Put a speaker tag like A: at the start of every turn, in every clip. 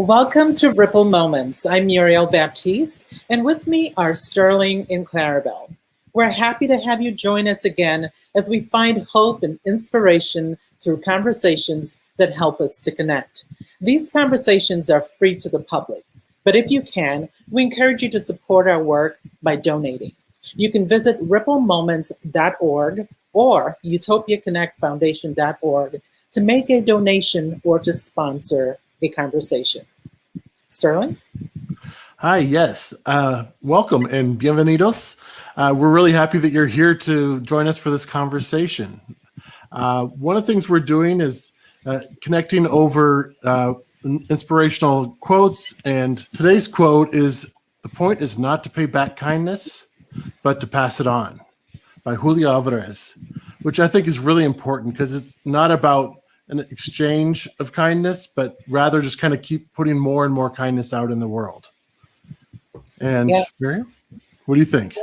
A: Welcome to Ripple Moments. I'm Muriel Baptiste, and with me are Sterling and Clarabelle. We're happy to have you join us again as we find hope and inspiration through conversations that help us to connect. These conversations are free to the public, but if you can, we encourage you to support our work by donating. You can visit ripplemoments.org or utopiaconnectfoundation.org to make a donation or to sponsor a conversation. Sterling?
B: Hi, yes. Welcome and bienvenidos. We're really happy that you're here to join us for this conversation. One of the things we're doing is connecting over inspirational quotes, and today's quote is, "The point is not to pay back kindness, but to pass it on," by Julio Alvarez, which I think is really important because it's not about an exchange of kindness, but rather just kind of keep putting more and more kindness out in the world. And Miriam, what do you think?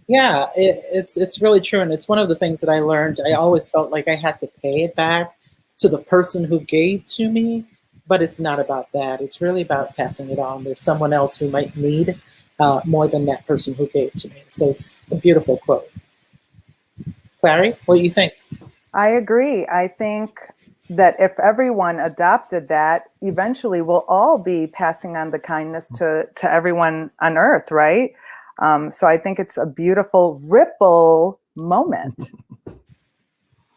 A: Yeah, it's really true. And it's one of the things that I learned. I always felt like I had to pay it back to the person who gave to me, but it's not about that. It's really about passing it on. There's someone else who might need more than that person who gave to me. So it's a beautiful quote. Clary, what do you think?
C: I agree. I think that if everyone adopted that, eventually we'll all be passing on the kindness to everyone on earth, right? So I think it's a beautiful ripple moment.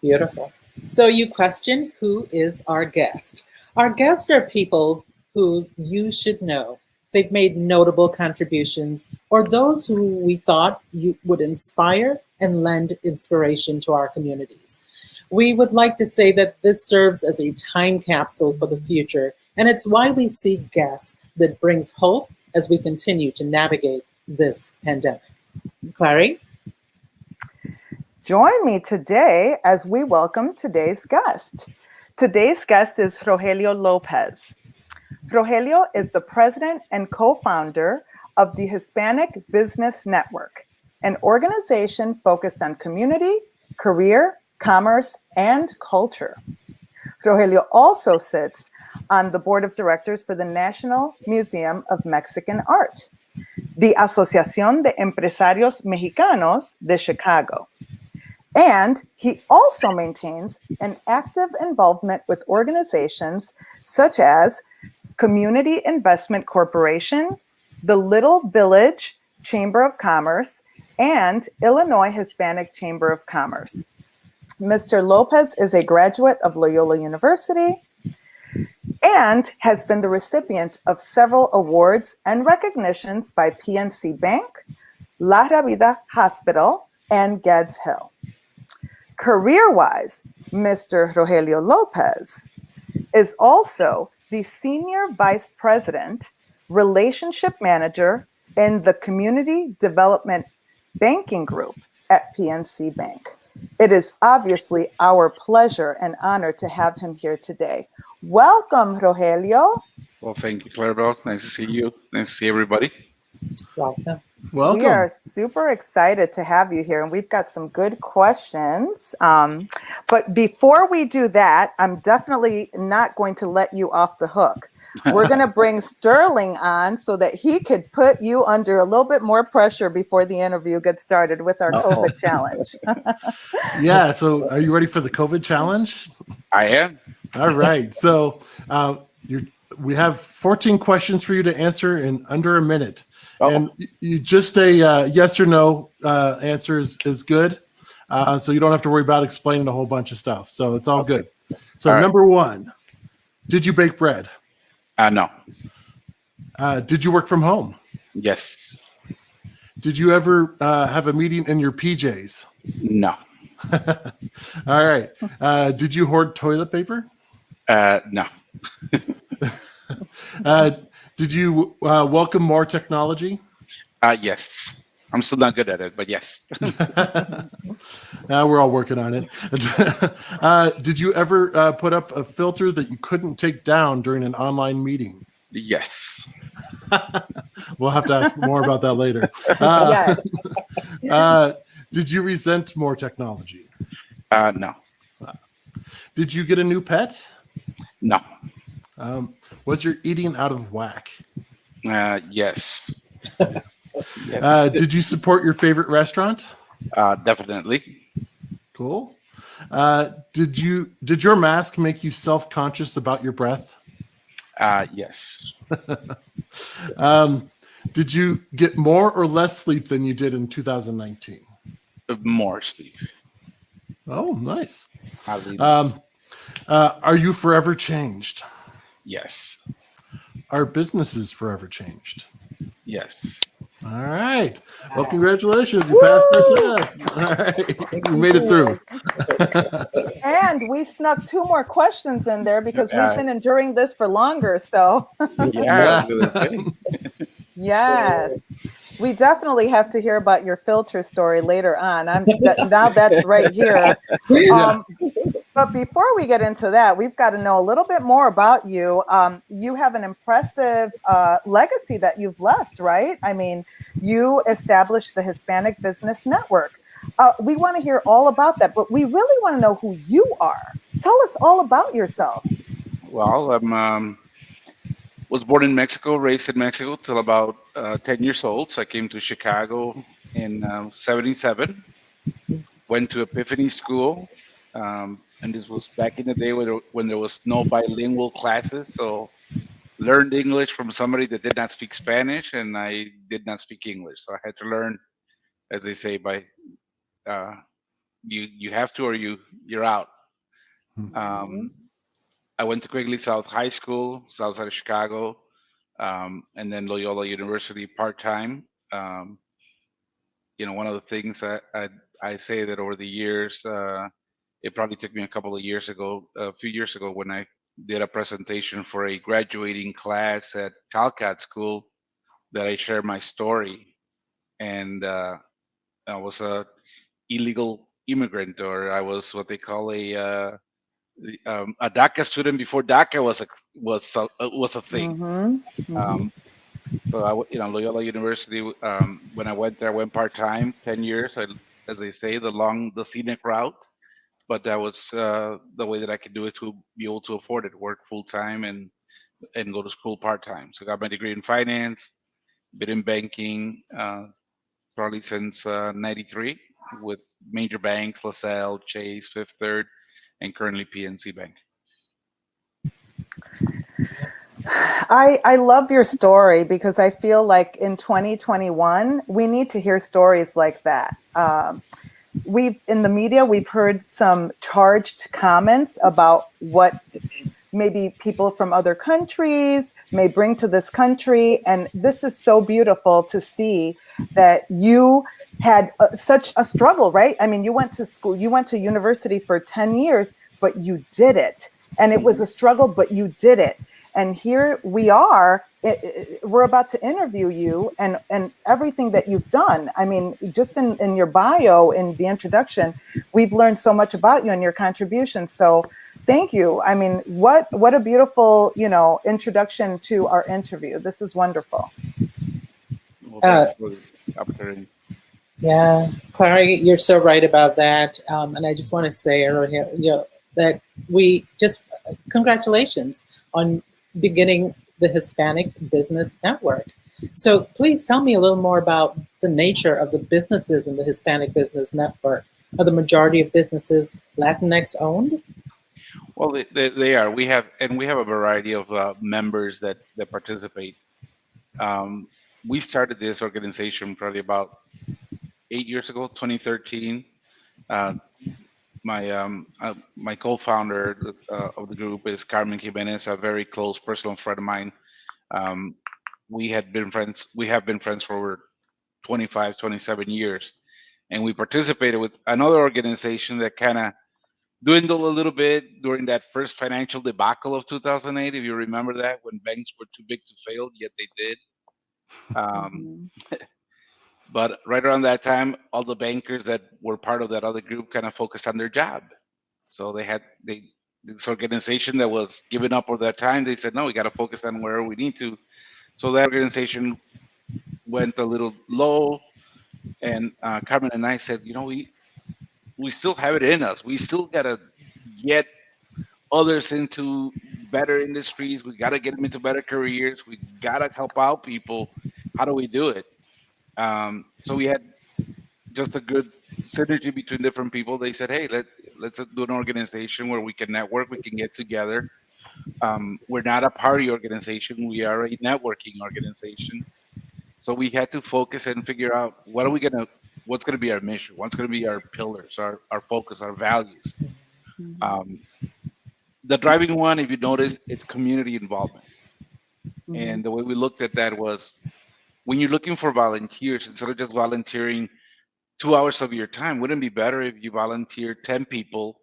A: Beautiful. So you question, who is our guest? Our guests are people who you should know. They've made notable contributions, or those who we thought you would inspire and lend inspiration to our communities. We would like to say that this serves as a time capsule for the future, and it's why we seek guests that brings hope as we continue to navigate this pandemic. Clary?
C: Join me today as we welcome today's guest. Today's guest is Rogelio Lopez. Rogelio is the president and co-founder of the Hispanic Business Network, an organization focused on community, career, commerce, and culture. Rogelio also sits on the board of directors for the National Museum of Mexican Art, the Asociación de Empresarios Mexicanos de Chicago. And he also maintains an active involvement with organizations such as Community Investment Corporation, the Little Village Chamber of Commerce, and Illinois Hispanic Chamber of Commerce. Mr. Lopez is a graduate of Loyola University and has been the recipient of several awards and recognitions by PNC Bank, La Rabida Hospital, and Geddes Hill. Career-wise, Mr. Rogelio Lopez is also the Senior Vice President, Relationship Manager in the Community Development Banking Group at PNC Bank. It is obviously our pleasure and honor to have him here today. Welcome, Rogelio.
D: Well, thank you, Clarabelle. Nice to see you. Nice to see everybody.
A: Welcome.
B: Welcome.
C: We are super excited to have you here, and we've got some good questions. But before we do that, I'm definitely not going to let you off the hook. We're going to bring Sterling on so that he could put you under a little bit more pressure before the interview gets started with our COVID challenge.
B: Yeah, so are you ready for the COVID challenge?
D: I am.
B: All right. So we have 14 questions for you to answer in under a minute.
D: Oh.
B: And you just a yes or no answer is good. So you don't have to worry about explaining a whole bunch of stuff. So it's all good. So
D: All right.
B: Number one, did you bake bread?
D: No.
B: Did you work from home?
D: Yes.
B: Did you ever have a meeting in your PJs?
D: No.
B: All right. Did you hoard toilet paper?
D: No.
B: Did you welcome more technology?
D: Yes. I'm still not good at it, but yes.
B: We're all working on it. Did you ever put up a filter that you couldn't take down during an online meeting?
D: Yes.
B: We'll have to ask more about that later.
C: Yes.
B: Did you resent more technology?
D: No.
B: Did you get a new pet?
D: No.
B: Was your eating out of whack?
D: Yes. Yes.
B: Did you support your favorite restaurant?
D: Definitely.
B: Cool. Did your mask make you self-conscious about your breath?
D: Yes.
B: Did you get more or less sleep than you did in 2019?
D: More sleep.
B: Oh, nice.
D: Hallelujah.
B: Are you forever changed?
D: Yes.
B: Are businesses forever changed?
D: Yes.
B: All right. Well, congratulations. You passed that test. All right. You made it through.
C: And we snuck 2 more questions in there because we've
D: Uh,
C: been enduring this for longer. So,
D: Yeah, I was gonna say.
C: yes, we definitely have to hear about your filter story later on. Now that's right here.
B: Yeah.
C: But before we get into that, we've got to know a little bit more about you. You have an impressive legacy that you've left, right? I mean, you established the Hispanic Business Network. We want to hear all about that, but we really want to know who you are. Tell us all about yourself.
D: Well, was born in Mexico, raised in Mexico till about 10 years old. So I came to Chicago in '77. Went to Epiphany School, and this was back in the day when there was no bilingual classes. So learned English from somebody that did not speak Spanish, and I did not speak English. So I had to learn, as they say, by uh, you have to or you're out. Um, I went to Quigley South High School, south side of Chicago, and then Loyola University part time. Um, One of the things I say that over the years, it probably took me a few years ago, when I did a presentation for a graduating class at Talcott School, that I shared my story, and I was a illegal immigrant, or I was what they call a DACA student before DACA was a thing. Um, so Loyola University. When I went there, I went part time, 10 years. As they say, the scenic route. But that was the way that I could do it to be able to afford it, work full time and go to school part time. So I got my degree in finance, been in banking probably since '93 with major banks, LaSalle, Chase, Fifth Third, and currently PNC Bank.
C: I love your story because I feel like in 2021 we need to hear stories like that. We've in the media we've heard some charged comments about what maybe people from other countries may bring to this country, and this is so beautiful to see that you had such a struggle, right? I mean, you went to school, you went to university for 10 years, but you did it, and it was a struggle, but you did it. And here we are, we're about to interview you and everything that you've done. I mean, just in your bio, in the introduction, we've learned so much about you and your contributions. So thank you. I mean, what a beautiful, introduction to our interview. This is wonderful.
D: Well, thank you for the opportunity.
A: Yeah, Clara, you're so right about that. And I just want to say, that congratulations on beginning the Hispanic Business Network. So please tell me a little more about the nature of the businesses in the Hispanic Business Network. Are the majority of businesses Latinx owned?
D: Well, they are. We have a variety of members that participate. We started this organization probably about 8 years ago, 2013. My co-founder of the group is Carmen Jimenez, a very close personal friend of mine. We have been friends for over 25, 27 years, and we participated with another organization that kind of dwindled a little bit during that first financial debacle of 2008. If you remember that, when banks were too big to fail, yet they did. But right around that time, all the bankers that were part of that other group kind of focused on their job. So this organization that was giving up all that time, they said, no, we got to focus on where we need to. So that organization went a little low, and Carmen and I said, we still have it in us. We still got to get others into better industries. We got to get them into better careers. We got to help out people. How do we do it? So we had just a good synergy between different people. They said, "Hey, let's do an organization where we can network. We can get together. We're not a party organization. We are a networking organization. So we had to focus and figure out what's gonna be our mission, what's gonna be our pillars, our focus, our values. Um, the driving one, if you notice, it's community involvement. And the way we looked at that was when you're looking for volunteers, instead of just volunteering 2 hours of your time, wouldn't it be better if you volunteer 10 people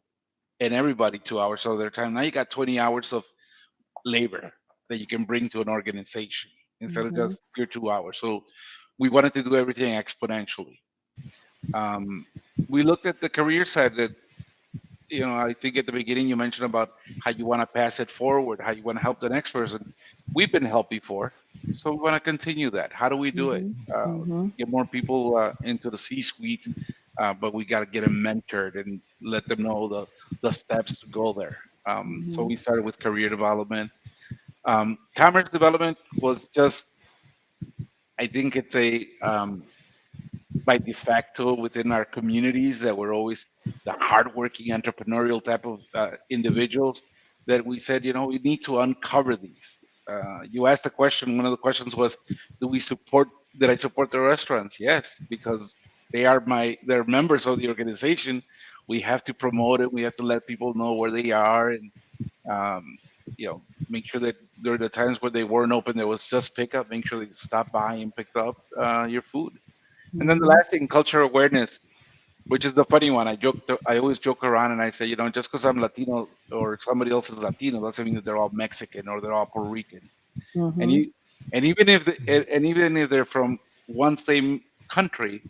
D: and everybody 2 hours of their time? Now you got 20 hours of labor that you can bring to an organization instead of just your 2 hours. So we wanted to do everything exponentially. We looked at the career side that, I think at the beginning you mentioned about how you want to pass it forward, how you want to help the next person. We've been helped before, so we want to continue that. How do we do it? Get more people into the C-suite, but we got to get them mentored and let them know the steps to go there. So we started with career development. Commerce development was just, I think it's a by de facto within our communities that we're always the hardworking entrepreneurial type of individuals that we said, we need to uncover these. You asked the question. One of the questions was, did I support the restaurants? Yes, because they're members of the organization. We have to promote it. We have to let people know where they are, and make sure that during the times where they weren't open, there was just pickup. Make sure they stop by and picked up your food. And then the last thing, cultural awareness, which is the funny one. I always joke around and I say, just because I'm Latino or somebody else is Latino doesn't mean that they're all Mexican or they're all Puerto Rican. And even if they're from one same country,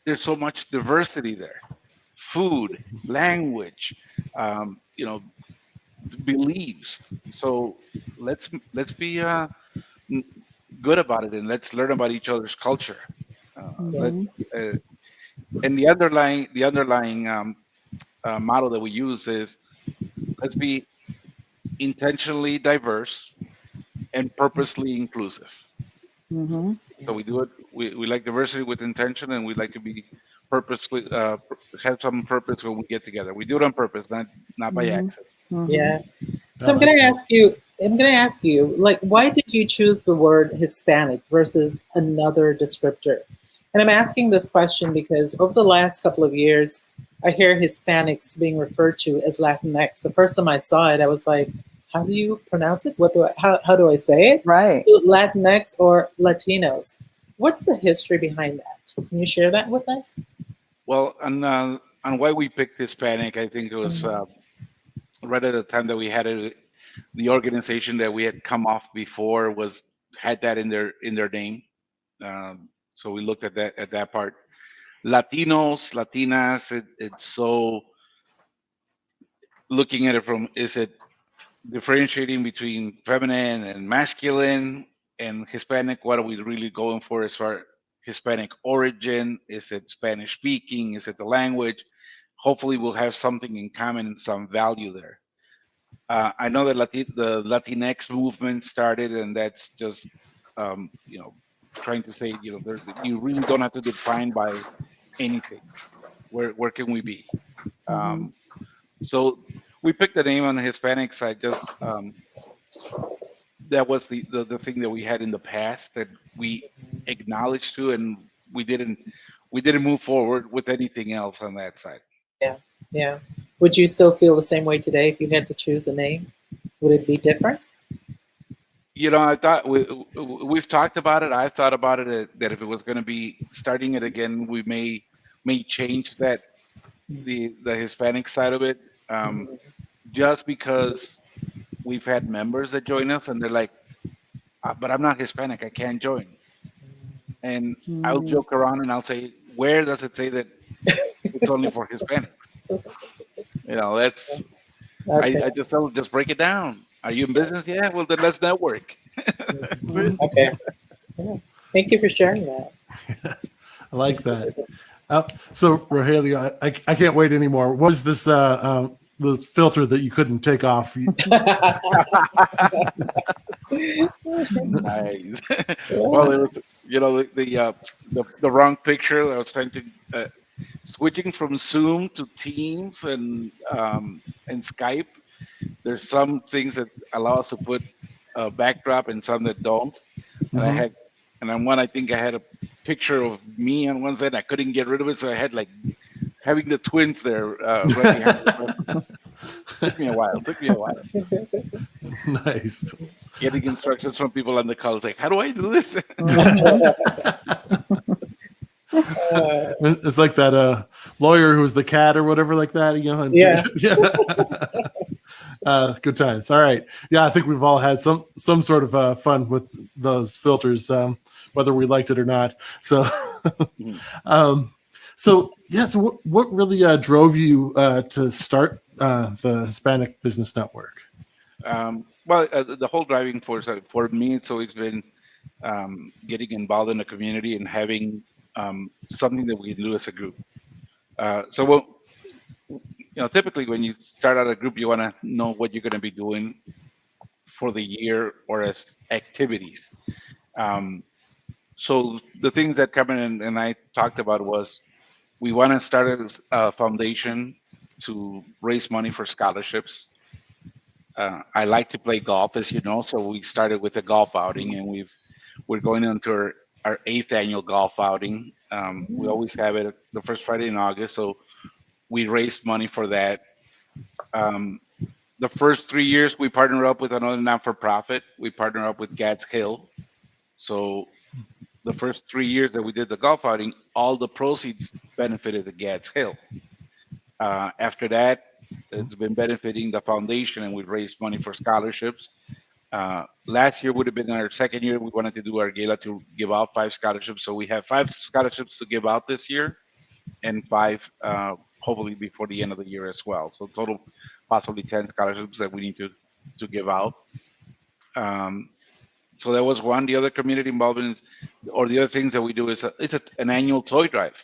D: there's so much diversity there. Food, language, beliefs. So let's be good about it, and let's learn about each other's culture. And the underlying model that we use is, let's be intentionally diverse and purposely inclusive. So we do it. We like diversity with intention, and we like to be purposely have some purpose when we get together. We do it on purpose, not by accident.
A: Yeah. So I'm going to ask you, like, why did you choose the word Hispanic versus another descriptor? And I'm asking this question because over the last couple of years, I hear Hispanics being referred to as Latinx. The first time I saw it, I was like, how do you pronounce it? How do I say it?
C: Right.
A: Latinx or Latinos. What's the history behind that? Can you share that with us?
D: Well, on why we picked Hispanic, I think it was right at the time that we had the organization that we had come off before had that in their name. So we looked at that part. Latinos, Latinas, it's so looking at it from, is it differentiating between feminine and masculine, and Hispanic? What are we really going for as far Hispanic origin? Is it Spanish speaking? Is it the language? Hopefully we'll have something in common and some value there. I know that the Latinx movement started, and that's just trying to say, you really don't have to define by anything. Where can we be? So we picked the name on the Hispanic side. Just that was the thing that we had in the past that we acknowledged to, and we didn't move forward with anything else on that side.
A: Yeah. Would you still feel the same way today if you had to choose a name? Would it be different?
D: I thought we've talked about it. I've thought about it that if it was going to be starting it again, we may change that the Hispanic side of it, just because we've had members that join us and they're like, but I'm not Hispanic, I can't join. And I'll joke around and I'll say, where does it say that it's only for Hispanics? That's
A: Okay.
D: I just tell them, just break it down. Are you in business? Yeah, well then let's network.
A: Okay. Yeah. Thank you for sharing that.
B: I like that. So Rogelio, I can't wait anymore. What is this the filter that you couldn't take off.
D: Nice. Well, it was, the wrong picture. I was trying to switching from Zoom to Teams and Skype. There's some things that allow us to put a backdrop and some that don't. And I
B: Mhm.
D: had, and on one I think I had a picture of me on one side. I couldn't get rid of it, so I had like having the twins there right behind me. Took me a while. Took me a while.
B: Nice.
D: Getting instructions from people on the call. It's like, how do I do this?
B: It's like that lawyer who was the cat or whatever like that, you know. And,
A: Yeah.
B: Good times. All right. Yeah, I think we've all had some sort of fun with those filters, whether we liked it or not. So, so what really drove you to start the Hispanic Business Network?
D: Well, the whole driving force for me, it's always been getting involved in the community and having something that we can do as a group. Typically when you start out a group, you want to know what you're going to be doing for the year or as activities. So the things that Carmen and I talked about was we want to start a foundation to raise money for scholarships. I like to play golf, as you know, so we started with a golf outing, and we're going into our 8th annual golf outing. We always have it the first Friday in August, so we raised money for that. The first 3 years, we partnered up with another not-for-profit. We partnered up with Gads Hill. So the first 3 years that we did the golf outing, all the proceeds benefited the Gads Hill. After that, it's been benefiting the foundation, and we raised money for scholarships. Last year would have been our second year. We wanted to do our gala to give out 5 scholarships. So we have 5 scholarships to give out this year, and 5 hopefully before the end of the year as well. So total possibly 10 scholarships that we need to give out. So that was one. The other community involvement or the other things that we do is an annual toy drive.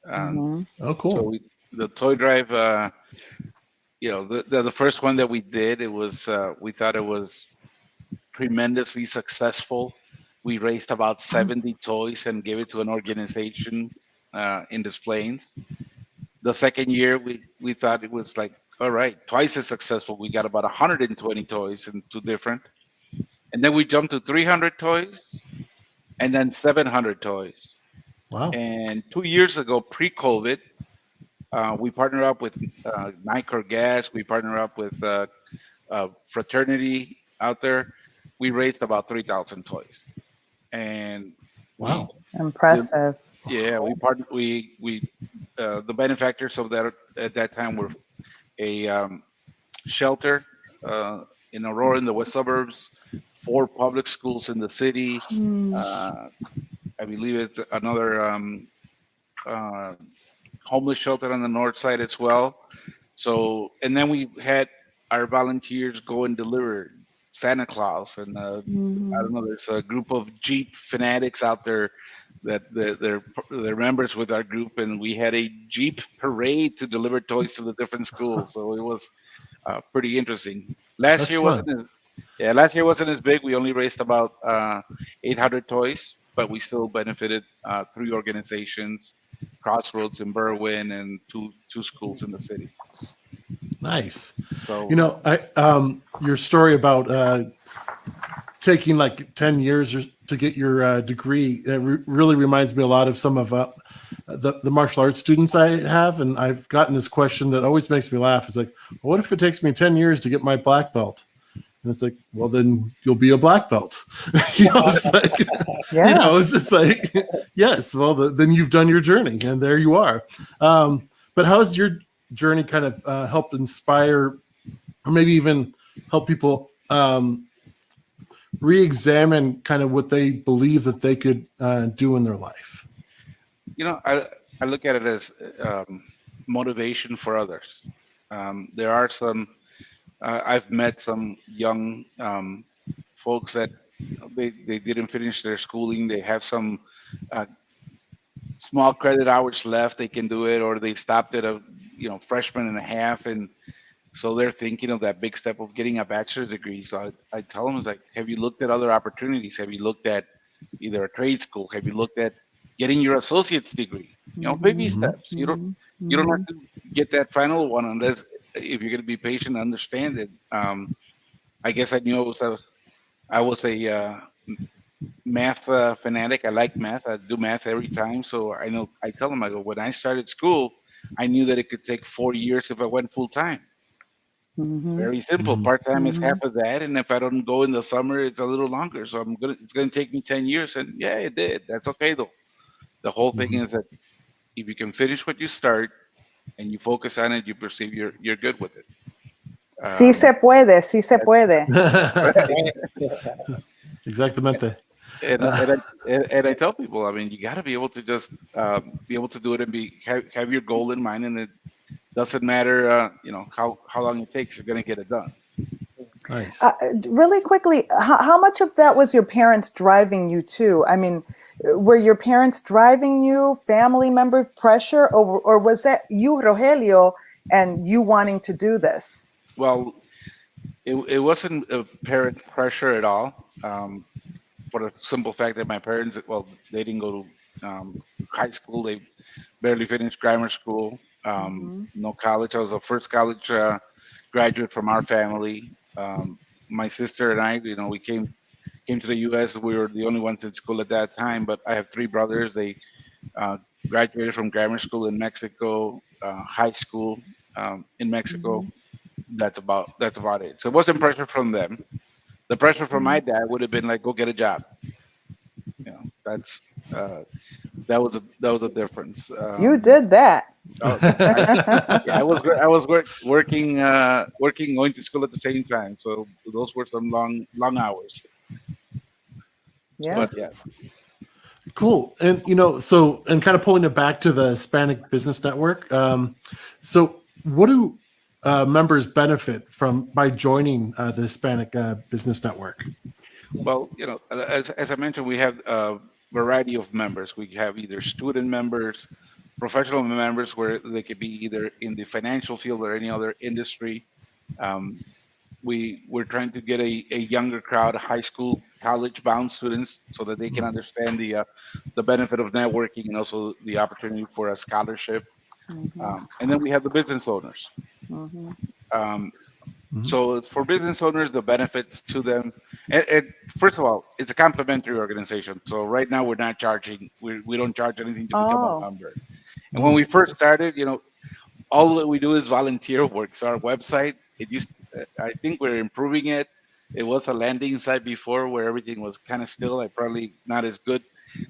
B: Oh, cool.
D: So the toy drive, the first one that we did, it was we thought it was tremendously successful. We raised about 70 toys and gave it to an organization in Des Plaines. The second year, we thought it was like, all right, twice as successful. We got about 120 toys and 2 different. And then we jumped to 300 toys and then 700 toys.
B: Wow.
D: And 2 years ago, pre-COVID, we partnered up with Nicor Gas. We partnered up with Fraternity out there. We raised about 3,000 toys. And
B: wow,
C: impressive.
D: The benefactors of that at that time were a shelter in Aurora in the west suburbs, 4 public schools in the city. I believe it's another homeless shelter on the north side as well. So, and then we had our volunteers go and deliver Santa Claus, and I don't know, there's a group of Jeep fanatics out there that they're members with our group, and we had a Jeep parade to deliver toys to the different schools. So it was pretty interesting. Last year wasn't as big. We only raised about 800 toys, but we still benefited 3 organizations, Crossroads in Berwyn, and two schools in the city.
B: Nice.
D: So
B: your story about taking like 10 years to get your degree really reminds me a lot of some of the martial arts students I have, and I've gotten this question that always makes me laugh. It's like, well, what if it takes me 10 years to get my black belt? And it's like, well, then you'll be a black belt. It's like, it's just like, yes, well, then you've done your journey, and there you are. But how has your journey kind of helped inspire, or maybe even help people re-examine kind of what they believe that they could do in their life?
D: I look at it as motivation for others. There are some. I've met some young folks that they didn't finish their schooling. They have some small credit hours left. They can do it, or they stopped at freshman and a half, and so they're thinking of that big step of getting a bachelor's degree. So I tell them, it's like, have you looked at other opportunities? Have you looked at either a trade school? Have you looked at getting your associate's degree? Baby steps. You don't have to get that final one unless if you're going to be patient, understand it. I guess I knew I was a math fanatic. I like math. I do math every time. So I tell them, I go, when I started school, I knew that it could take 4 years if I went full time. Very simple. Part time is half of that, and if I don't go in the summer, it's a little longer. So it's gonna take me 10 years, and yeah, it did. That's okay though. The whole thing is that if you can finish what you start and you focus on it, you perceive you're good with it.
C: Sí se puede, sí se puede.
B: Exactamente.
D: And I tell people, I mean, you got to be able to just be able to do it and have your goal in mind, and it doesn't matter, how long it takes. You're going to get it done.
B: Nice.
C: Really quickly, how much of that was your parents driving you to? I mean, were your parents driving you, family member pressure, or was that you, Rogelio, and you wanting to do this?
D: Well, it wasn't a parent pressure at all. For the simple fact that my parents, well, they didn't go to high school. They barely finished grammar school. No college. I was the first college graduate from our family. My sister and I, we came to the U.S. We were the only ones in school at that time. But I have 3 brothers. They graduated from grammar school in Mexico, high school in Mexico. That's about it. So it wasn't pressure from them. The pressure from my dad would have been like, go get a job. That's that was a difference.
C: You did that.
D: I was working, going to school at the same time. So those were some long hours.
C: Yeah.
D: But yeah.
B: Cool. And, and kind of pulling it back to the Hispanic Business Network. So what do members benefit by joining the Hispanic Business Network?
D: Well, as I mentioned, we have a variety of members. We have either student members, professional members, where they could be either in the financial field or any other industry. We're trying to get a younger crowd, high school, college-bound students, so that they can understand the benefit of networking and also the opportunity for a scholarship. And then we have the business owners. So it's for business owners, the benefits to them. And first of all, it's a complimentary organization. So right now we're not charging. We don't charge anything to become a member. And when we first started, all that we do is volunteer work. So our website, I think we're improving it. It was a landing site before where everything was kind of still. Probably not as good,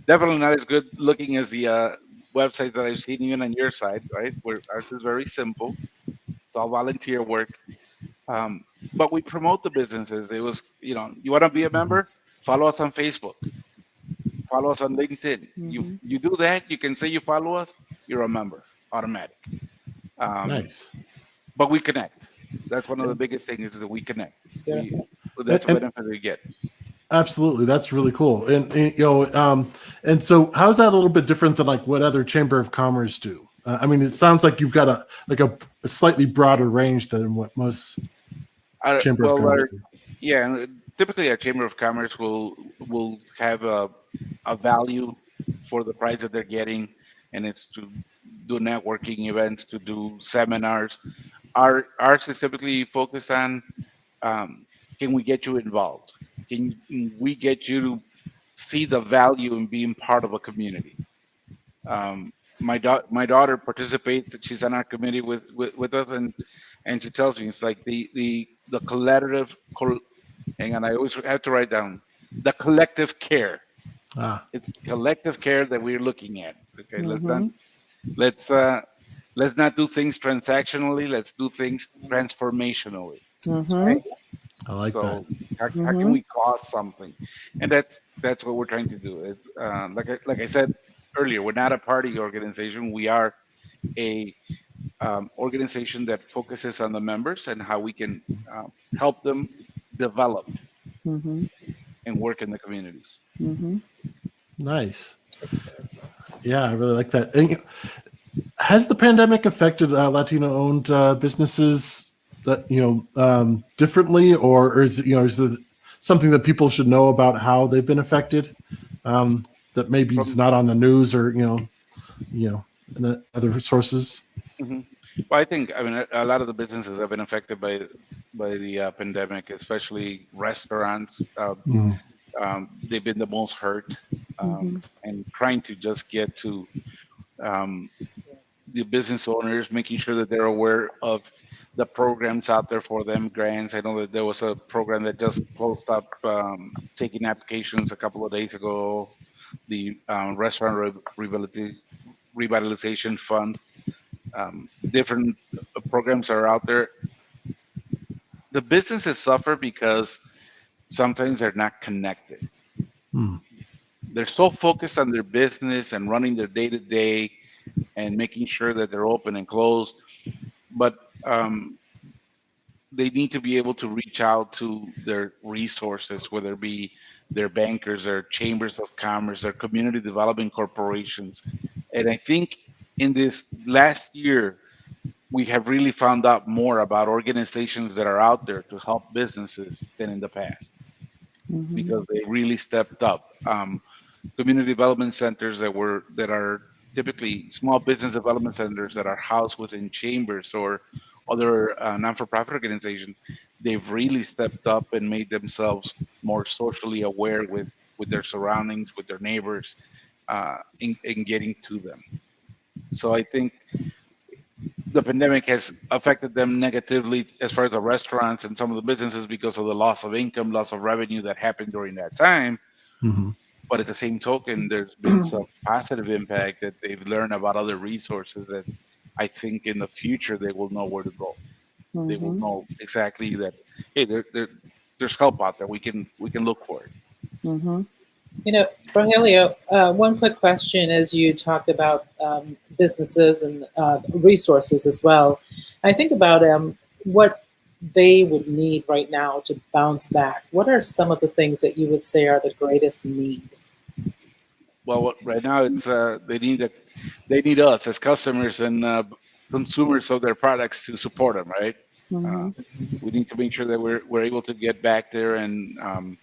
D: definitely not as good looking as the websites that I've seen even on your side, right? Where ours is very simple. It's all volunteer work. But we promote the businesses. It was, you want to be a member? Follow us on Facebook. Follow us on LinkedIn. You do that, you can say you follow us, you're a member, automatic.
B: Nice.
D: But we connect. That's one of the biggest things is that we connect. That's what benefit we get.
B: Absolutely, that's really cool. And so how's that a little bit different than like what other Chamber of Commerce do? I mean, it sounds like you've got a slightly broader range than what most Chamber of Commerce do.
D: Yeah, typically our Chamber of Commerce will have a value for the price that they're getting, and it's to do networking events, to do seminars. Ours is typically focused on can we get you involved? Can we get you to see the value in being part of a community? My daughter participates. She's on our committee with us, and she tells me it's like the collaborative. Hang on, I always have to write down the collective care. It's collective care that we're looking at. Okay, let's not do things transactionally. Let's do things transformationally. Right?
B: I like that.
D: How can we cause something? And that's what we're trying to do. It's like I said earlier, we're not a party organization. We are a organization that focuses on the members and how we can help them develop and work in the communities.
B: Nice. Yeah, I really like that. And, has the pandemic affected Latino-owned businesses that differently, or is it, is there something that people should know about how they've been affected that maybe is not on the news or in other sources?
D: Mhm. Well, I mean, a lot of the businesses have been affected by the pandemic, especially restaurants.
B: Mm.
D: They've been the most hurt, and trying to just get to um, the business owners, making sure that they're aware of the programs out there for them, grants. I know that there was a program that just closed up, taking applications a couple of days ago. The Restaurant Revitalization Fund, different programs are out there. The businesses suffer because sometimes they're not connected.
B: Mm.
D: They're so focused on their business and running their day to day and making sure that they're open and closed, but they need to be able to reach out to their resources, whether it be their bankers, their chambers of commerce, their community development corporations. And I think in this last year, we have really found out more about organizations that are out there to help businesses than in the past because they really stepped up. Community development centers that are typically small business development centers that are housed within chambers or other non-for-profit organizations, they've really stepped up and made themselves more socially aware with their surroundings, with their neighbors, in getting to them. So I think the pandemic has affected them negatively as far as the restaurants and some of the businesses because of the loss of income, loss of revenue that happened during that time.
B: Mm-hmm.
D: But at the same token, there's been some positive impact that they've learned about other resources that I think in the future they will know where to go. They will know exactly that, hey, there's help out there. We can look for it.
A: Rogelio, one quick question as you talked about businesses and resources as well. I think about what they would need right now to bounce back. What are some of the things that you would say are the greatest need?
D: Well, right now it's they need us as customers and consumers of their products to support them, right? We need to make sure that we're able to get back there and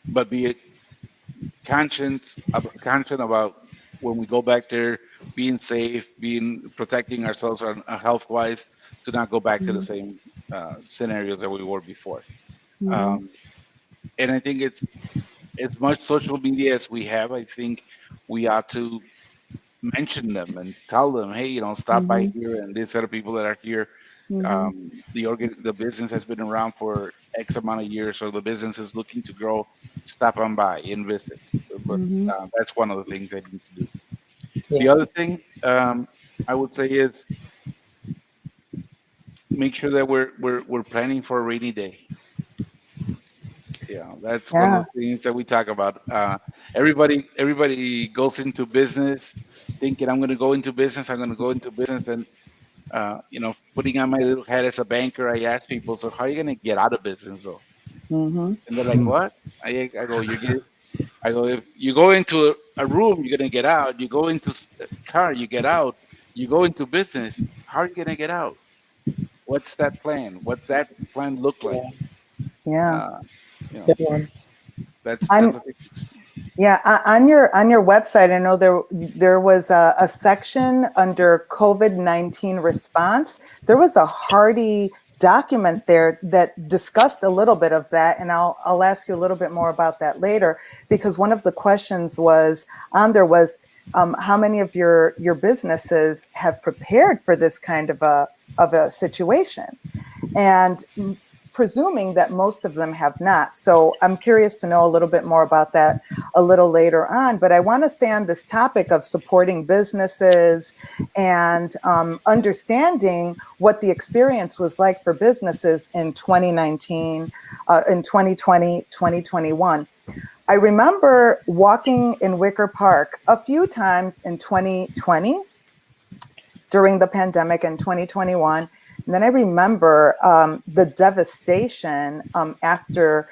D: but be conscious about when we go back there, being safe, being protecting ourselves health wise, to not go back to the same scenarios that we were before. And I think it's as much social media as we have. I think we ought to mention them and tell them, hey, stop by here, and these other people that are here. The business has been around for X amount of years, or the business is looking to grow. Stop on by and visit. But that's one of the things I need to do.
A: Yeah.
D: The other thing I would say is make sure that we're planning for a rainy day. Yeah, that's one of the things that we talk about. Everybody goes into business thinking, I'm going to go into business, and putting on my little hat as a banker, I ask people, so how are you going to get out of business though? And they're like, what? I go, if you go into a room, you're going to get out. You go into a car, you get out. You go into business, how are you going to get out? What's that plan? What's that plan look like?
A: Good one.
D: That's a thing.
C: Yeah, on your website, I know there was a section under COVID-19 response. There was a hearty document there that discussed a little bit of that, and I'll ask you a little bit more about that later, because one of the questions was how many of your businesses have prepared for this kind of a situation, and presuming that most of them have not. So I'm curious to know a little bit more about that a little later on, but I want to stay on this topic of supporting businesses and understanding what the experience was like for businesses in 2019, in 2020, 2021. I remember walking in Wicker Park a few times in 2020 during the pandemic, and 2021. And then I remember the devastation after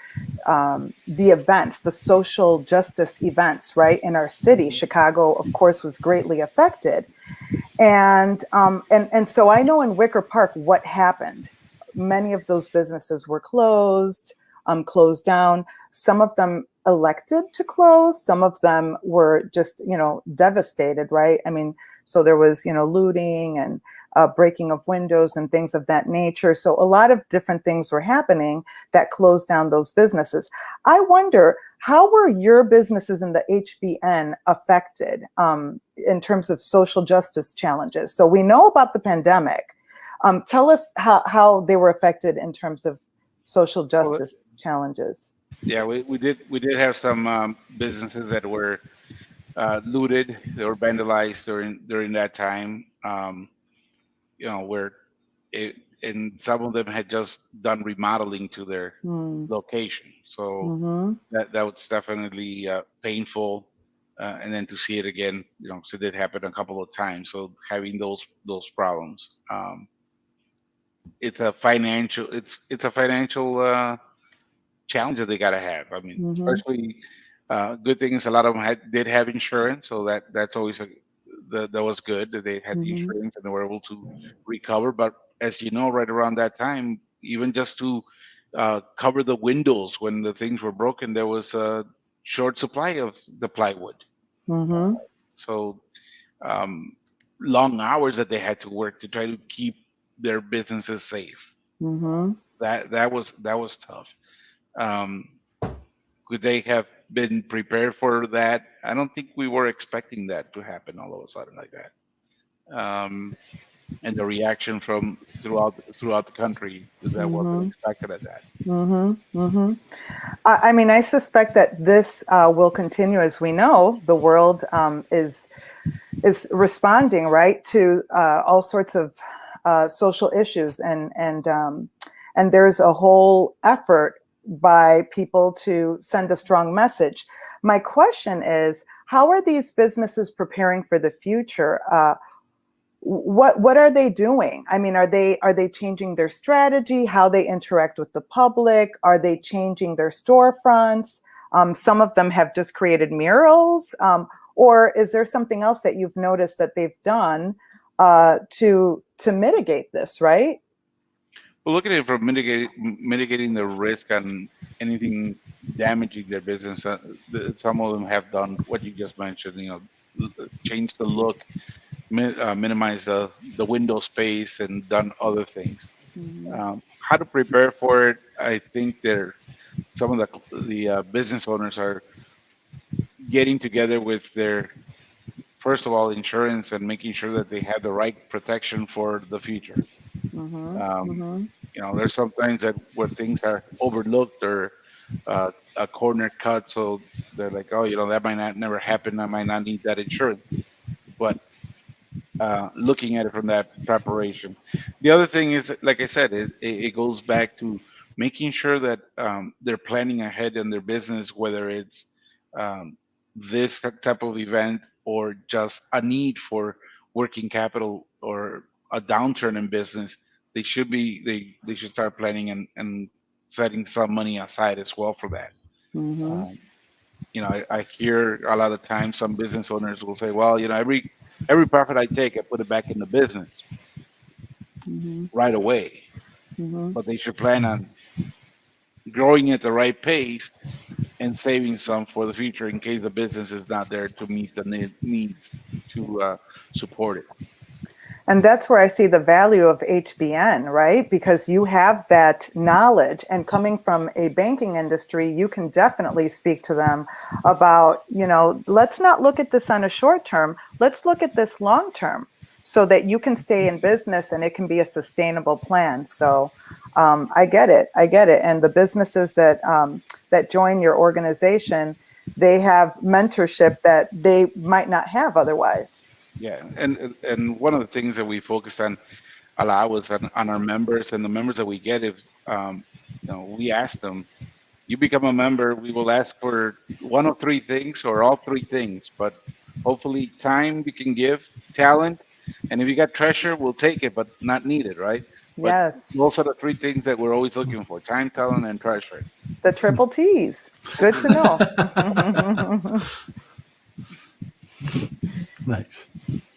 C: the events, the social justice events, right, in our city. Chicago, of course, was greatly affected. And so I know in Wicker Park what happened. Many of those businesses were closed down. Some of them elected to close. Some of them were just, devastated, right? I mean, so there was, looting and breaking of windows and things of that nature. So a lot of different things were happening that closed down those businesses. I wonder, how were your businesses in the HBN affected in terms of social justice challenges? So we know about the pandemic. Tell us how they were affected in terms of social justice challenges.
D: Yeah, we did have some businesses that were looted. They were vandalized during that time. Where and some of them had just done remodeling to their location. So that was definitely painful. And then to see it again, so it did happen a couple of times. So having those problems, it's a financial challenge that they got to have. I mean, especially good thing is a lot of them did have insurance, so that's always that was good that they had the insurance and they were able to recover. But as you know, right around that time, even just to cover the windows when the things were broken, there was a short supply of the plywood. So long hours that they had to work to try to keep their businesses safe. That was tough. Could they have been prepared for that? I don't think we were expecting that to happen all of a sudden like that. And the reaction from throughout the country that wasn't expected at that.
C: I mean, I suspect that this will continue. As we know, the world is responding, right, to all sorts of social issues, and there's a whole effort by people to send a strong message. My question is, how are these businesses preparing for the future? What are they doing? I mean, are they changing their strategy, how they interact with the public? Are they changing their storefronts? Some of them have just created murals, or is there something else that you've noticed that they've done to mitigate this, right?
D: Well, looking at it from mitigating the risk on anything damaging their business, some of them have done what you just mentioned. Change the look, minimize the window space, and done other things. How to prepare for it? I think some of the business owners are getting together with their, first of all, insurance and making sure that they have the right protection for the future. There's sometimes where things are overlooked or a corner cut, so they're like, oh, that might not never happen. I might not need that insurance. But looking at it from that preparation, the other thing is, like I said, it goes back to making sure that they're planning ahead in their business, whether it's this type of event or just a need for working capital or a downturn in business. They should start planning and setting some money aside as well for that. I hear a lot of times some business owners will say, well, every profit I take, I put it back in the business right away. But they should plan on growing at the right pace and saving some for the future in case the business is not there to meet the needs to support it.
C: And that's where I see the value of HBN, right? Because you have that knowledge, and coming from a banking industry, you can definitely speak to them about, let's not look at this on a short term. Let's look at this long term so that you can stay in business and it can be a sustainable plan. So I get it. And the businesses that join your organization, they have mentorship that they might not have otherwise.
D: Yeah, and one of the things that we focus on a lot was on our members, and the members that we get, if we ask them, you become a member, we will ask for one of three things or all three things, but hopefully time we can give, talent, and if you got treasure, we'll take it, but not needed, right?
C: Yes.
D: But those are the three things that we're always looking for: time, talent, and treasure.
C: The triple T's. Good to know.
B: Nice.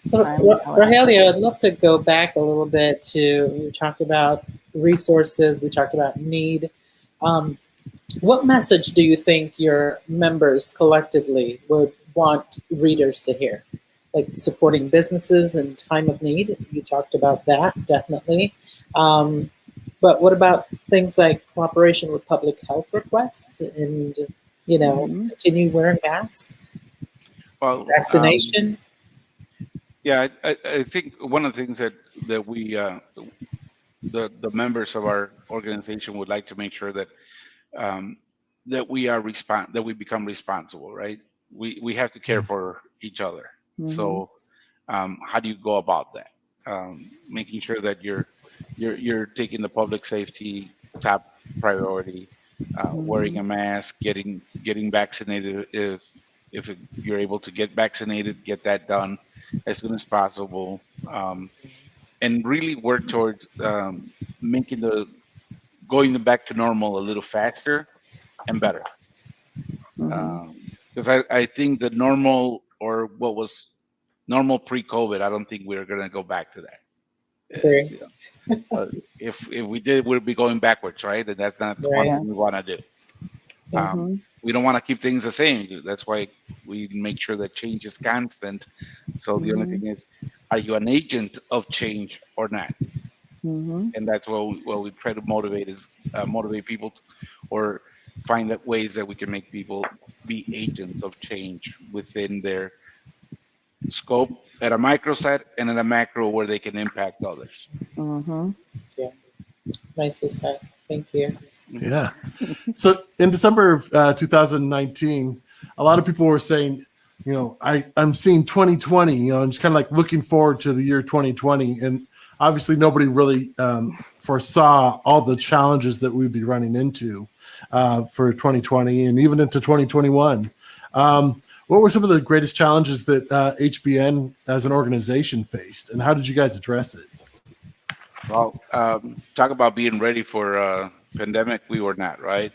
A: So, Rogelio, I'd love to go back a little bit to, we talked about resources, we talked about need. What message do you think your members collectively would want readers to hear? Like supporting businesses in time of need. You talked about that, definitely. But what about things like cooperation with public health requests and, continue wearing masks?
D: Well,
A: vaccination?
D: Yeah, I think one of the things that we the members of our organization would like to make sure that that we become responsible, right? We have to care for each other. So how do you go about that? Making sure that you're taking the public safety top priority, wearing a mask, getting vaccinated if you're able to get vaccinated, get that done as soon as possible, and really work towards making going back to normal a little faster and better. Because I think the normal, or what was normal pre-COVID, I don't think we're going to go back to that.
A: Okay.
D: If we did, we'd be going backwards, right? And that's not one thing we want to do. We don't want to keep things the same. That's why we make sure that change is constant. So the only thing is, are you an agent of change or not? And that's what we try to motivate people or find that ways that we can make people be agents of change within their scope at a micro set and at a macro where they can impact others.
A: Yeah, nicely said. Thank you.
B: Yeah. So in December of 2019, a lot of people were saying, I'm seeing 2020, I'm just kind of like looking forward to the year 2020. And obviously nobody really foresaw all the challenges that we'd be running into for 2020 and even into 2021. What were some of the greatest challenges that HBN as an organization faced, and how did you guys address it?
D: Well, talk about being ready for a pandemic. We were not, right?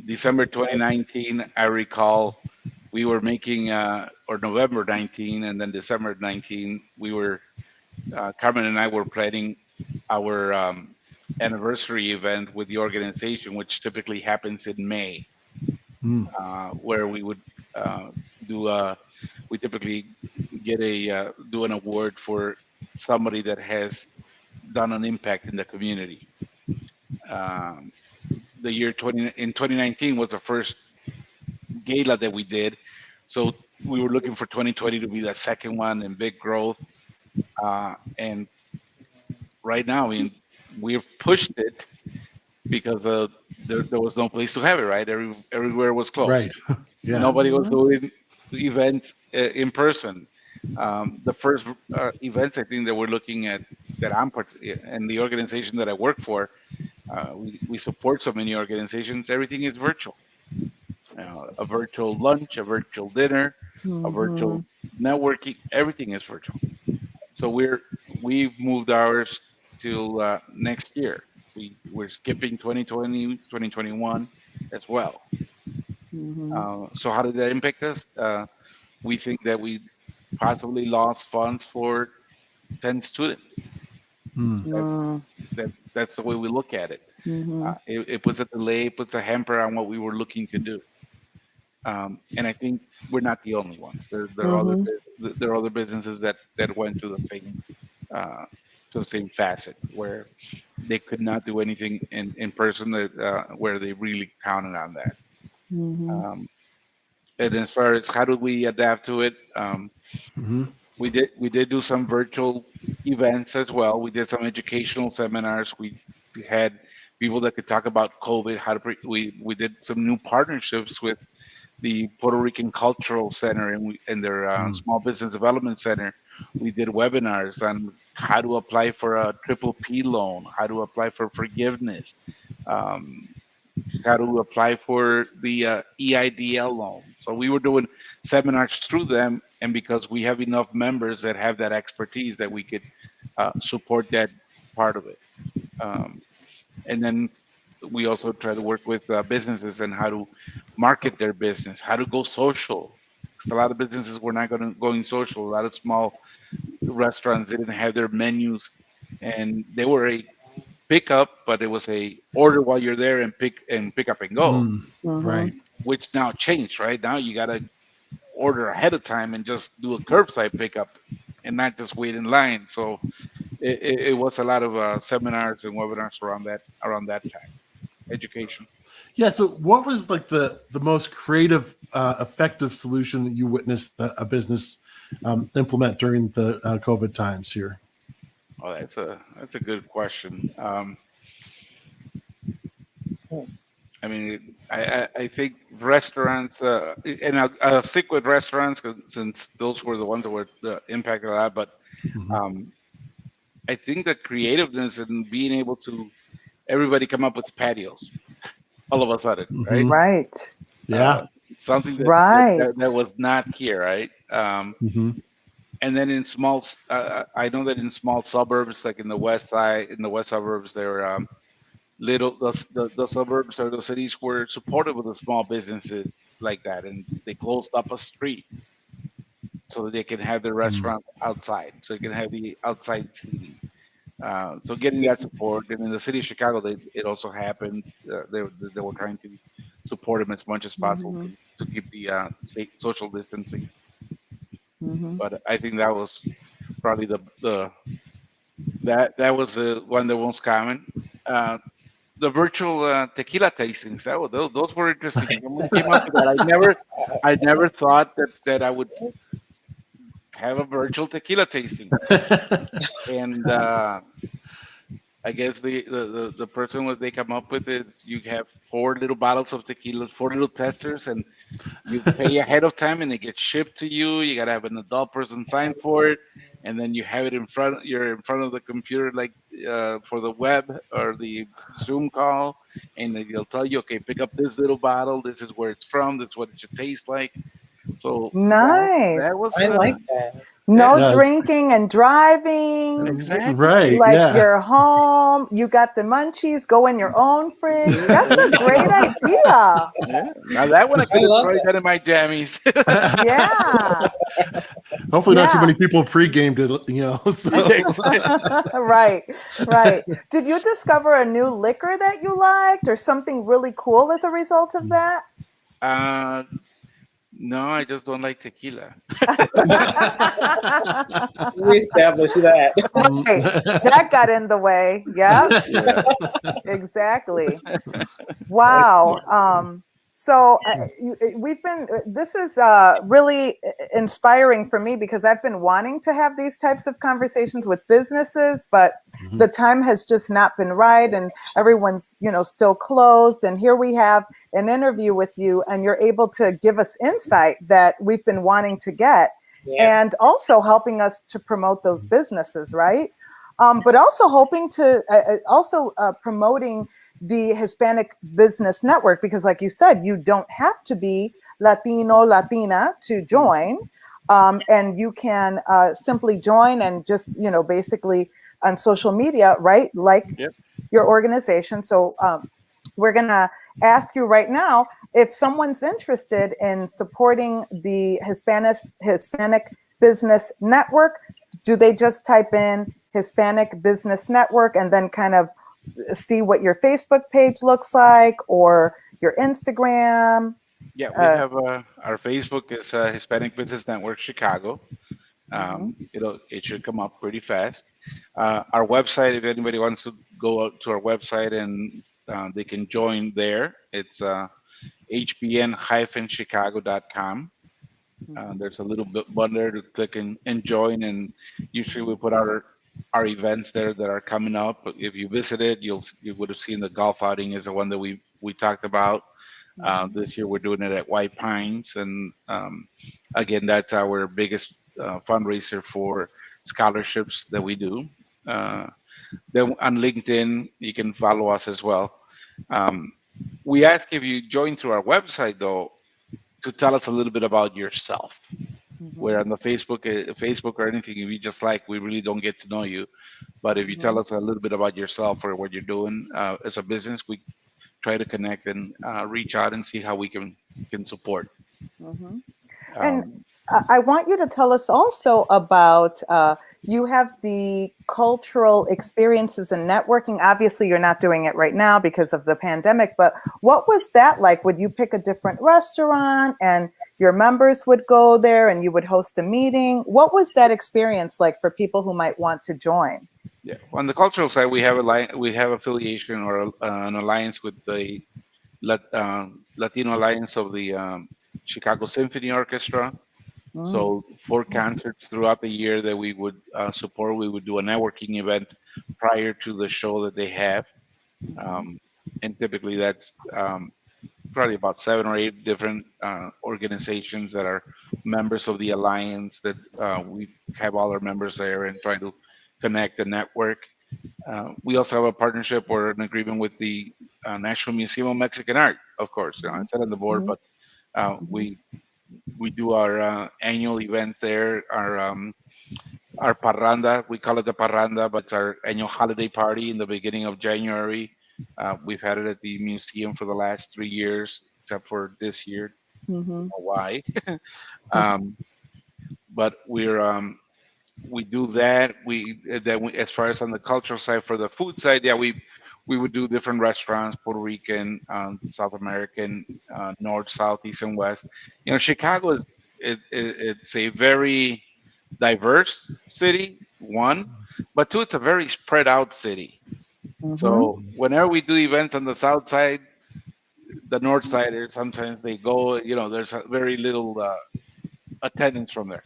D: December 2019, I recall we were making, or November 19, and then December 19, we were, Carmen and I were planning our anniversary event with the organization, which typically happens in May, where we would we typically get do an award for somebody that has done an impact in the community. The year 2019 was the first gala that we did, so we were looking for 2020 to be the second one and big growth. And right now, we've pushed it because there was no place to have it. Right, everywhere was closed.
B: Right. Yeah.
D: Nobody was doing events in person. The first events I think that we're looking at, that I'm part and the organization that I work for, we support so many organizations. Everything is virtual. A virtual lunch, a virtual dinner, a virtual networking. Everything is virtual. So we've moved ours till next year. We're skipping 2020, 2021 as well. So how did that impact us? We think that we possibly lost funds for 10 students. That's the way we look at it. It puts a delay, puts a hamper on what we were looking to do. And I think we're not the only ones. There are other businesses that went through the same facet where they could not do anything in person, where they really counted on that. And as far as how do we adapt to it, we did do some virtual events as well. We did some educational seminars. We had people that could talk about COVID. We did some new partnerships with the Puerto Rican Cultural Center and their Small Business Development Center. We did webinars on how to apply for a PPP loan, how to apply for forgiveness, how to apply for the EIDL loan. So we were doing seminars through them, and because we have enough members that have that expertise, that we could support that part of it. And then we also try to work with businesses and how to market their business, how to go social. 'Cause a lot of businesses were not going social. A lot of small restaurants didn't have their menus, and they were a pickup, but it was a order while you're there and pick up and go,
C: Mhm.
B: Right.
D: which now changed. Right now, you gotta order ahead of time and just do a curbside pickup, and not just wait in line. So it was a lot of seminars and webinars around that fact, education.
B: Yeah. So, what was like the most creative, effective solution that you witnessed a business implement during the COVID times here?
D: Oh, that's a good question. I mean, I think restaurants, and I'll stick with restaurants 'cause since those were the ones that were impacted a lot. But
B: Mhm.
D: um, I think the creativeness and being able to everybody come up with patios all of a sudden, right?
B: Mhm.
C: Right.
D: Uh,
B: Yeah.
D: something
C: Right.
D: that was not here, right?
B: Hmm.
D: And then in I know that in small suburbs, like in the west side, in the west suburbs, there are little the suburbs or the cities were supportive of the small businesses like that, and they closed up a street so that they can have their restaurants outside, so they can have the outside seating. So getting that support, and in the city of Chicago, it also happened. They were trying to support them as much as possible
C: Mhm.
D: to keep the social distancing.
C: Mhm.
D: But I think that was probably the that was one of the most common. Uh, the virtual tequila tastings. Those were interesting. Someone came up with that. I never thought that I would have a virtual tequila tasting. And I guess the person what they come up with is you have four little bottles of tequila, four little testers, and you pay ahead of time, and it gets shipped to you. You gotta have an adult person sign for it, and then you have it in front. You're in front of the computer, like for the web or the Zoom call, and they'll tell you, okay, pick up this little bottle. This is where it's from. This is what it should taste like. So that
C: Nice.
D: was
A: I like that.
D: yeah,
C: No
B: Yes.
C: drinking and driving.
B: Right.
D: exactly.
C: Like
B: Yeah.
C: you're home, you got the munchies, go in your own fridge. That's a great
D: Yeah.
C: idea.
D: Yeah. Now that one I
A: I
D: could have
A: love
D: tried
A: that.
D: that in my jammies.
C: Yeah.
B: Hopefully, not too
C: Yeah.
B: many people pre-gamed it. So
D: Exactly.
C: Right. Right. Did you discover a new liquor that you liked or something really cool as a result of that?
D: uh, no, I just don't like tequila.
A: We established that.
C: Right. That got in the way. Yep.
D: Yeah,
C: Exactly.
D: that's
C: Wow.
D: smart.
C: So we've been, this is really inspiring for me because I've been wanting to have these types of conversations with businesses, but
B: Mhm.
C: the time has just not been right and everyone's, still closed. And here we have an interview with you and you're able to give us insight that we've been wanting to get
A: Yeah.
C: and also helping us to promote those businesses, right? But also hoping to, promoting the Hispanic Business Network, because like you said, you don't have to be Latino, Latina to join. And you can simply join and just, basically on social media, right? Like
D: Yep.
C: your organization. So we're going to ask you right now if someone's interested in supporting the Hispanic Business Network, do they just type in Hispanic Business Network and then kind of see what your Facebook page looks like or your Instagram?
D: Yeah, we
C: Uh,
D: have our Facebook is Hispanic Business Network Chicago.
C: mhm,
D: It should come up pretty fast. Our website, if anybody wants to go out to our website and they can join there, it's hbn-chicago.com.
C: mhm,
D: There's a little button there to click and join, and usually we put our events there that are coming up. If you visited, you would have seen the golf outing is the one that we talked about.
C: mhm,
D: This year we're doing it at White Pines, and again, that's our biggest fundraiser for scholarships that we do. Uh, then on LinkedIn, you can follow us as well. Um, we ask if you join through our website though to tell us a little bit about yourself.
C: mhm,
D: Where on the Facebook or anything, if you just like, we really don't get to know you. But if you tell
C: mhm,
D: us a little bit about yourself or what you're doing as a business, try to connect and reach out and see how we can support.
C: Mhm. And
D: Um,
C: I want you to tell us also about you have the cultural experiences and networking. Obviously, you're not doing it right now because of the pandemic, but what was that like? Would you pick a different restaurant and your members would go there and you would host a meeting? What was that experience like for people who might want to join?
D: yeah, on the cultural side, we have affiliation or an alliance with the Latino Alliance of the Chicago Symphony Orchestra.
C: Mm,
D: So for concerts throughout the year that we would support, we would do a networking event prior to the show that they have.
C: mhm,
D: Um, and typically that's probably about 7 or 8 different organizations that are members of the alliance that we have all our members there and try to connect the network. We also have a partnership or an agreement with the National Museum of Mexican Art, of course. I
C: mhm,
D: said on the board,
C: mhm,
D: but
C: mhm,
D: we do our annual event there, our parranda. We call it the parranda, but it's our annual holiday party in the beginning of January. We've had it at the museum for the last 3 years, except for this year.
C: mhm,
D: Don't know why? um, but we do that. As far as on the cultural side, for the food side, yeah, we would do different restaurants, Puerto Rican, South American, North, South, East, and West. Chicago it's a very diverse city, one, but two, it's a very spread out city.
C: mhm,
D: So whenever we do events on the south side, the north siders sometimes they go. There's a very little attendance from there.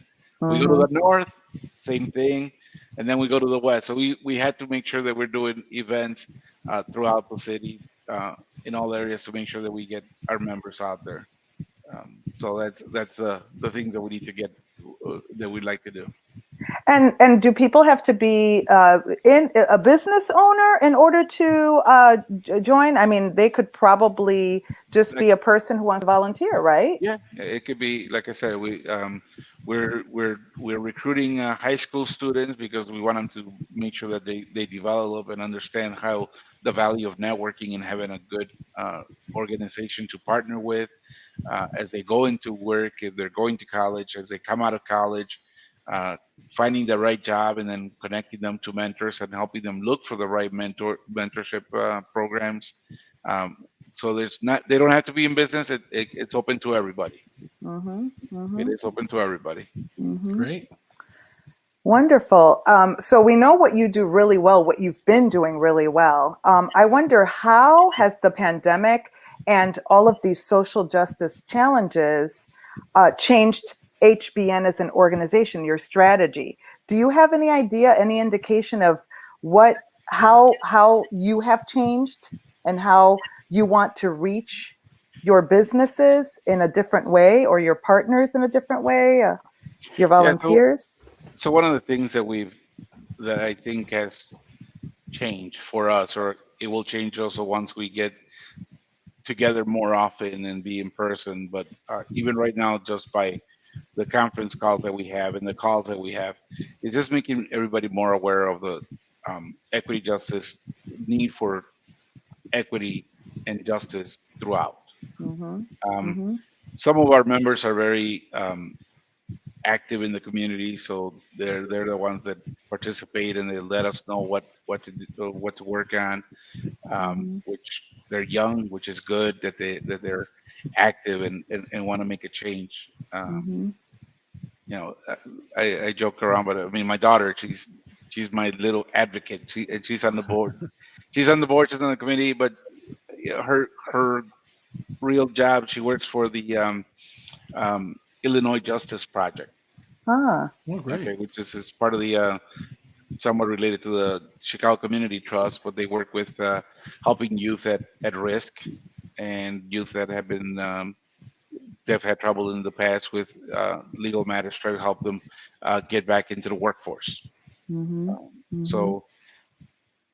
D: We go to
C: mhm.
D: the north, same thing, and then we go to the west. So we had to make sure that we're doing events throughout the city in all areas to make sure that we get our members out there. So that's the things that we need to get that we'd like to do.
C: And do people have to be in a business owner in order to join? I mean, they could probably just
D: Like,
C: be a person who wants to volunteer, right?
D: yeah, it could be like I said. We're recruiting high school students because we want them to make sure that they develop and understand how the value of networking and having a good organization to partner with as they go into work, if they're going to college, as they come out of college, uh, finding the right job, and then connecting them to mentors and helping them look for the right mentorship programs. Um, so they don't have to be in business. It's open to everybody.
C: Mm-hmm,
D: It
C: mm-hmm,
D: is open to everybody.
C: mm-hmm.
B: Great.
C: Wonderful. So we know what you do really well, what you've been doing really well. I wonder, how has the pandemic and all of these social justice challenges changed HBN as an organization, your strategy? Do you have any idea, any indication of how you have changed and how you want to reach your businesses in a different way, or your partners in a different way, your
D: Yeah.
C: volunteers?
D: So one of the things that I think has changed for us, or it will change also once we get together more often and be in person. But even right now, just by the conference calls that we have and the calls that we have, is just making everybody more aware of the equity justice need for equity and justice throughout.
C: Mhm,
D: Um,
C: mhm,
D: some of our members are very active in the community, so they're the ones that participate and they let us know what to work on.
C: mhm,
D: Which they're young, which is good that they're active and want to make a change.
C: mhm.
D: You know, I joke around, but I mean, my daughter, she's my little advocate. She's on the board. She's on the board. She's on the committee, but her real job, she works for the Illinois Justice Project.
C: Ah,
B: Oh,
D: Okay,
B: great.
D: which is part of the somewhat related to the Chicago Community Trust, but they work with helping youth at risk and youth that have been they've had trouble in the past with legal matters, try to help them get back into the workforce.
C: mhm, mhm,
D: So,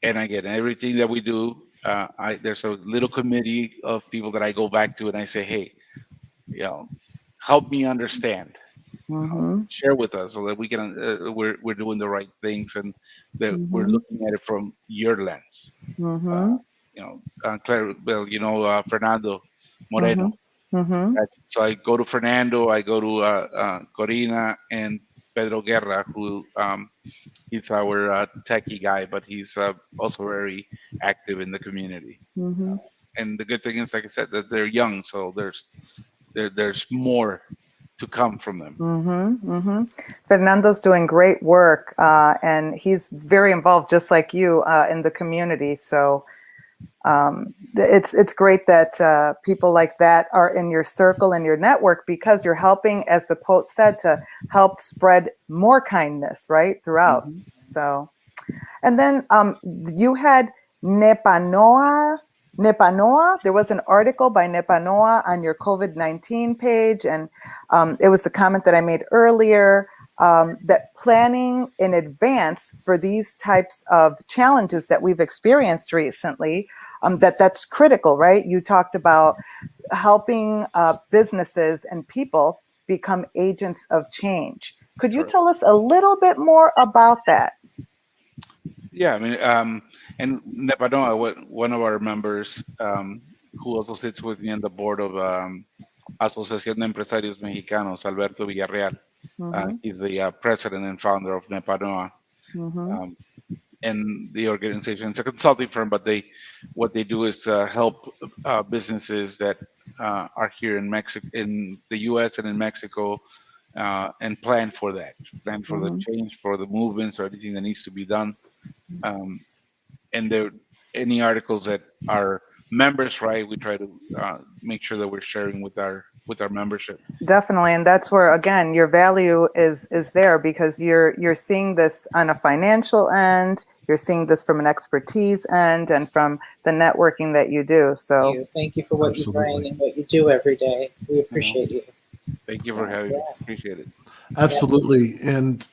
D: and again, everything that we do, there's a little committee of people that I go back to and I say, hey, you know, help me understand.
C: mhm,
D: Share with us so that we can we're doing the right things and that we're
C: mhm,
D: looking at it from your lens. Uh,
C: mhm,
D: Claire, well, Fernando Moreno.
C: Mm-hmm.
D: So I go to Fernando, I go to Corina and Pedro Guerra, who he's our techie guy, but he's also very active in the community.
C: Mm-hmm.
D: And the good thing is, like I said, that they're young, so there's more to come from them.
C: Mm-hmm. Mm-hmm. Fernando's doing great work, and he's very involved, just like you, in the community. So it's great that people like that are in your circle and your network, because you're helping, as the quote said, to help spread more kindness right throughout.
D: Mhm.
C: So, and then you had Nepanoa. There was an article by Nepanoa on your COVID-19 page, and it was the comment that I made earlier, that planning in advance for these types of challenges that we've experienced recently, that's critical, right? You talked about helping businesses and people become agents of change. Could you
D: Correct.
C: tell us a little bit more about that?
D: Yeah, I mean, and Nepanoa, one of our members, who also sits with me on the board of Asociación de Empresarios Mexicanos, Alberto Villarreal.
C: Mm-hmm.
D: He's the president and founder of Nepanoa.
C: Mm-hmm.
D: And the organization, it's a consulting firm, but what they do is help businesses that are here in Mexico, in the U.S. and in Mexico, and plan for the
C: Mm-hmm.
D: change, for the movements or anything that needs to be done. And there, any articles that our members write, we try to make sure that we're sharing with our membership.
C: Definitely, and that's where, again, your value is there, because you're seeing this on a financial end, you're seeing this from an expertise end, and from the networking that you do. So
A: Thank you for what
B: Absolutely.
A: you bring and what you do every day. We appreciate you.
D: Thank you for having me. Appreciate it.
B: Absolutely. And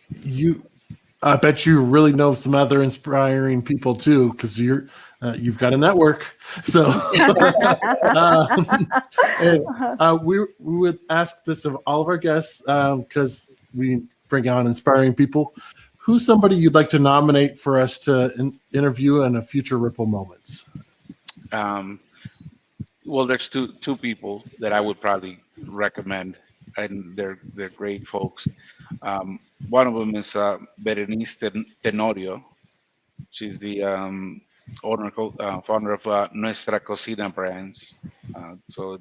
B: I bet you really know some other inspiring people too, because you've got a network. So we would ask this of all of our guests, because we bring on inspiring people. Who's somebody you'd like to nominate for us to interview in a future Ripple Moments?
D: Well, there's two people that I would probably recommend, and they're great folks. One of them is Berenice Tenorio. She's the founder of Nuestra Cocina Brands. So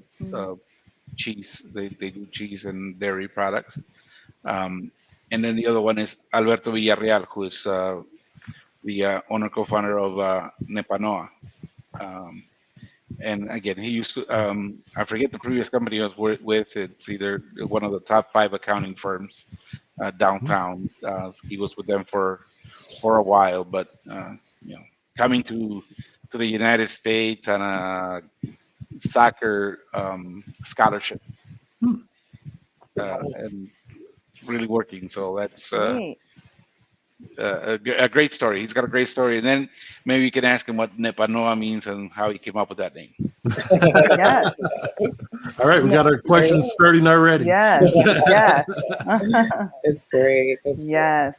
D: cheese, they do cheese and dairy products. And then the other one is Alberto Villarreal, who is the owner co-founder of Nepanoa. And again, he used to, I forget the previous company he was with. It's either one of the top 5 accounting firms downtown. He was with them for a while, but coming to the United States on a soccer scholarship, and really working. So that's
C: Great.
D: a great story. He's got a great story, and then maybe you can ask him what Nepanoa means and how he came up with that name.
C: Yes.
B: All right, we got our questions starting already.
C: Yes. Yes.
A: It's great.
C: Yes.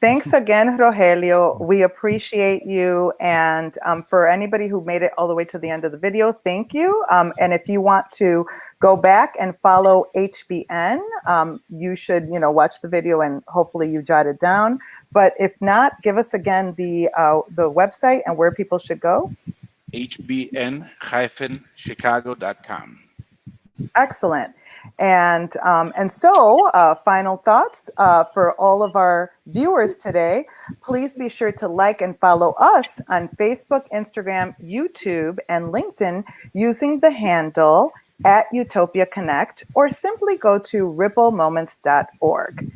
C: Thanks again, Rogelio. We appreciate you. And for anybody who made it all the way to the end of the video, thank you. And if you want to go back and follow HBN, you should, watch the video and hopefully you jot it down. But if not, give us again the website and where people should go.
D: hbn-chicago.com.
C: Excellent. And so final thoughts for all of our viewers today. Please be sure to like and follow us on Facebook, Instagram, YouTube, and LinkedIn using the handle @Utopia Connect, or simply go to ripplemoments.org.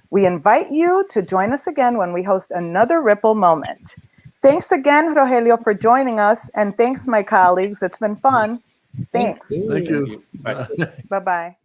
C: We invite you to join us again when we host another Ripple Moment. Thanks again, Rogelio, for joining us. And thanks, my colleagues. It's been fun. Thanks.
B: Thank you.
D: Bye.
C: Bye-bye.